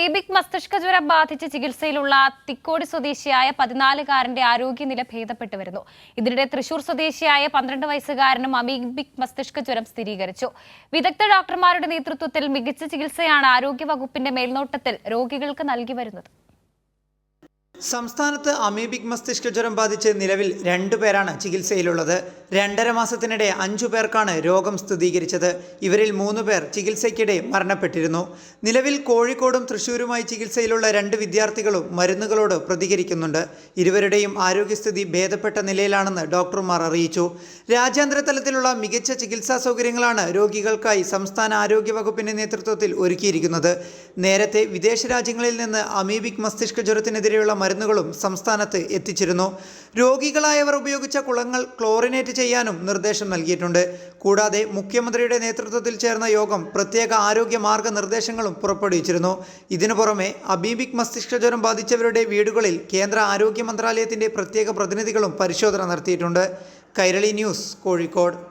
Amoebic മസ്തിഷ്ക ജ്വരം ബാധിച്ച് ചികിത്സയിലുള്ള തിക്കോടി സ്വദേശിയായ 14-കാരന്റെ ആരോഗ്യനില ഭേദപ്പെട്ടു വരുന്നു. ഇതിനിടെ തൃശൂർ സ്വദേശിയായ 12 വയസ്സുകാരനും അമീബിക് മസ്തിഷ്ക ജ്വരം സ്ഥിരീകരിച്ചു. വിദഗ്ധ ഡോക്ടർമാരുടെ നേതൃത്വത്തിൽ മികച്ച ചികിത്സയാണ് ആരോഗ്യവകുപ്പിന്റെ മേൽനോട്ടത്തിൽ രോഗികൾക്ക് നൽകി വരുന്നത്. സംസ്ഥാനത്ത് അമീബിക് മസ്തിഷ്ക ജ്വരം ബാധിച്ച് നിലവിൽ 2 പേരാണ് ചികിത്സയിലുള്ളത്. 2.5 മാസത്തിനിടെ 5 പേർക്കാണ് രോഗം സ്ഥിരീകരിച്ചത്. ഇവരിൽ 3 പേർ ചികിത്സയ്ക്കിടെ മരണപ്പെട്ടിരുന്നു. നിലവിൽ കോഴിക്കോടും തൃശ്ശൂരുമായി ചികിത്സയിലുള്ള 2 വിദ്യാർത്ഥികളും മരുന്നുകളോട് പ്രതികരിക്കുന്നുണ്ട്. ഇരുവരുടെയും ആരോഗ്യസ്ഥിതി ഭേദപ്പെട്ട നിലയിലാണെന്ന് ഡോക്ടർമാർ അറിയിച്ചു. രാജ്യാന്തര തലത്തിലുള്ള മികച്ച ചികിത്സാ സൗകര്യങ്ങളാണ് രോഗികൾക്കായി സംസ്ഥാന ആരോഗ്യ വകുപ്പിന്റെ നേതൃത്വത്തിൽ ഒരുക്കിയിരിക്കുന്നത്. നേരത്തെ വിദേശ രാജ്യങ്ങളിൽ നിന്ന് അമീബിക് മസ്തിഷ്ക ജ്വരത്തിനെതിരെയുള്ള മരുന്നുകളും സംസ്ഥാനത്ത് എത്തിച്ചിരുന്നു. രോഗികളായവർ ഉപയോഗിച്ച കുളങ്ങൾ ക്ലോറിനേറ്റ് ചെയ്യാനും നിർദ്ദേശം നൽകിയിട്ടുണ്ട്. കൂടാതെ മുഖ്യമന്ത്രിയുടെ നേതൃത്വത്തിൽ ചേർന്ന യോഗം പ്രത്യേക ആരോഗ്യ മാർഗനിർദ്ദേശങ്ങളും പുറപ്പെടുവിച്ചിരുന്നു. ഇതിനു പുറമെ അമീബിക് മസ്തിഷ്ക ജ്വരം ബാധിച്ചവരുടെ വീടുകളിൽ കേന്ദ്ര ആരോഗ്യ മന്ത്രാലയത്തിന്റെ പ്രത്യേക പ്രതിനിധികളും പരിശോധന നടത്തിയിട്ടുണ്ട്. കൈരളി ന്യൂസ്, കോഴിക്കോട്.